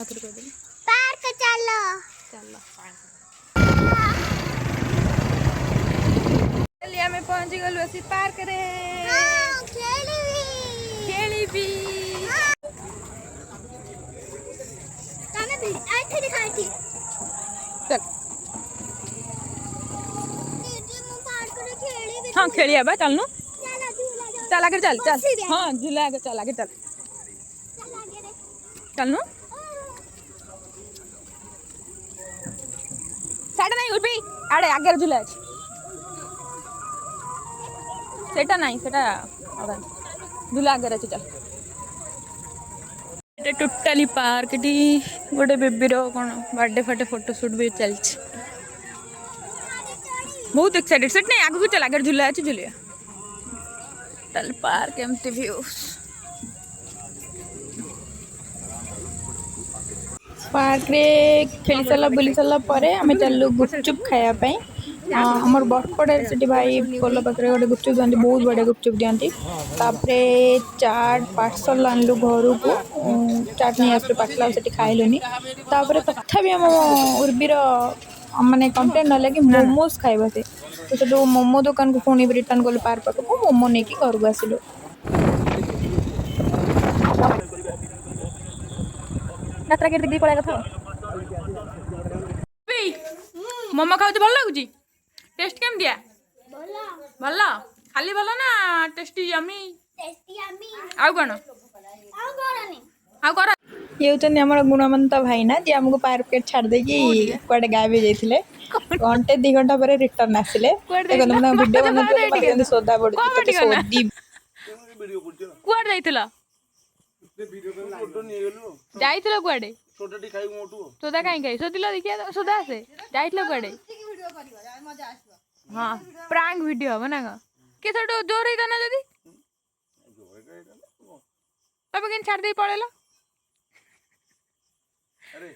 park चलो चलो चलिए हमें पहुंच गलु असी पार्क रे खेली हाँ खेलिए बा चलनु चल आगे चल चल हाँ झूला आगे चल आगे चल चलनु साइड नहीं उर्बी आड़े आगे झूला अच्छे सेटा नहीं सेटा झूला आगे अच्छे चल ये टोटाली पार्क टी गोटे बेबीर कौन बर्थडे फटे फोटोशूट भी चलती बहुत एक्साइटेड सेट नहीं आगू चल आगे झूला अच्छे झूलिया टोटाली पार्क एमती व्यू पार्क रे खेली सारा बुली सारा पर आम चलू गुपचुप खायापी आमर बरपड़े से भाई पोल पाखे गोटे गुपचुप दिखाती बहुत बढ़िया गुपचुप दिखाती चाट पार्सल आणलु घर को चाट नहीं आसलु पार्सल से खाइलुनि तथापि आम उर्बीर माने कंप्लेन ना कि मोमोज खाइबा से तो जो मोमो दुकान को पुणी रिटर्न कलु पार्क पाख को मोमो नहीं घर को आसिलु यात्रा कर दी पड़ा कथा मोमो खाऊ भल लगुच टेस्ट केम दिया भल खाली भल ना टेस्टी यमी आउ कौन ये होचंदी हमर गुणवंत भाई ना जे हमको पार्क पे छाड़ दे कि कोडे गायब हो जाइथिले घंटे 2 घंटा पर रिटर्न आसिले देखो ना वीडियो बनते सोदा पड़ती सोदी कुआड जाइथिला जाइथिला कुआडे सोदाटी खाइ मोटू सोदा काई खाइ सोदिला देखिया सोदा आसे जाइथिला कुआडे हां प्रैंक वीडियो हो ना के छोटो जोर ही ना जदी तब केन छाड़ दे पळेला अरे